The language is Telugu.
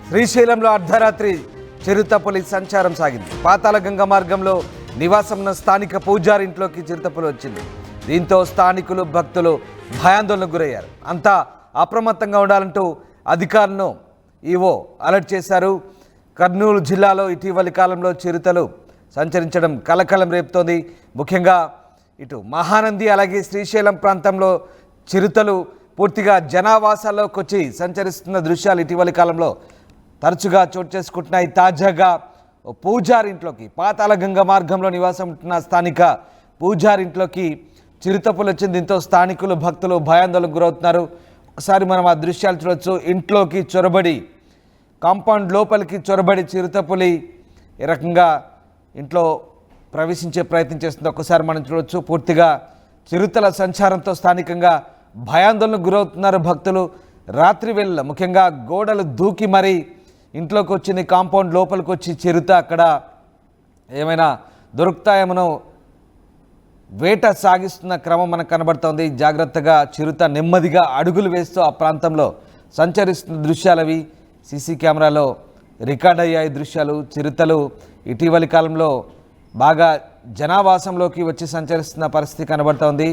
శ్రీశైలంలో అర్ధరాత్రి చిరుతపులి సంచారం సాగింది. పాతాళగంగ మార్గంలో నివాసం ఉన్న స్థానిక పూజారి ఇంట్లోకి చిరుతపులి వచ్చింది. దీంతో స్థానికులు భక్తులు భయాందోళనకు గురయ్యారు. అంతా అప్రమత్తంగా ఉండాలంటూ అధికారులను ఈవో అలర్ట్ చేశారు. కర్నూలు జిల్లాలో ఇటీవలి కాలంలో చిరుతలు సంచరించడం కలకలం రేపుతోంది. ముఖ్యంగా ఇటు మహానంది అలాగే శ్రీశైలం ప్రాంతంలో చిరుతలు పూర్తిగా జనావాసాల్లోకి వచ్చి సంచరిస్తున్న దృశ్యాలు ఇటీవలి కాలంలో తరచుగా చోటు చేసుకుంటున్నాయి. తాజాగా పూజారింట్లోకి పాతాళగంగ మార్గంలో నివాసం ఉంటున్న స్థానిక పూజారింట్లోకి చిరుతపులు వచ్చింది. దీంతో స్థానికులు భక్తులు భయాందోళనకు గురవుతున్నారు. ఒకసారి మనం ఆ దృశ్యాలు చూడవచ్చు. ఇంట్లోకి చొరబడి కాంపౌండ్ లోపలికి చొరబడి చిరుతపులి ఏ రకంగా ఇంట్లో ప్రవేశించే ప్రయత్నం చేస్తుంది. ఒక్కసారి మనం చూడవచ్చు. పూర్తిగా చిరుతల సంచారంతో స్థానికంగా భయాందోళనకు గురవుతున్నారు భక్తులు. రాత్రి వేళ ముఖ్యంగా గోడలు దూకి మరీ ఇంట్లోకి వచ్చింది. కాంపౌండ్ లోపలికి వచ్చి చిరుత అక్కడ ఏమైనా దొరుకుతాయేమో వేట సాగిస్తున్న క్రమం మనకు కనబడుతోంది. జాగ్రత్తగా చిరుత నెమ్మదిగా అడుగులు వేస్తూ ఆ ప్రాంతంలో సంచరిస్తున్న దృశ్యాలవి సీసీ కెమెరాలో రికార్డ్ అయ్యాయి దృశ్యాలు. చిరుతలు ఇటీవలి కాలంలో బాగా జనావాసంలోకి వచ్చి సంచరిస్తున్న పరిస్థితి కనబడుతోంది.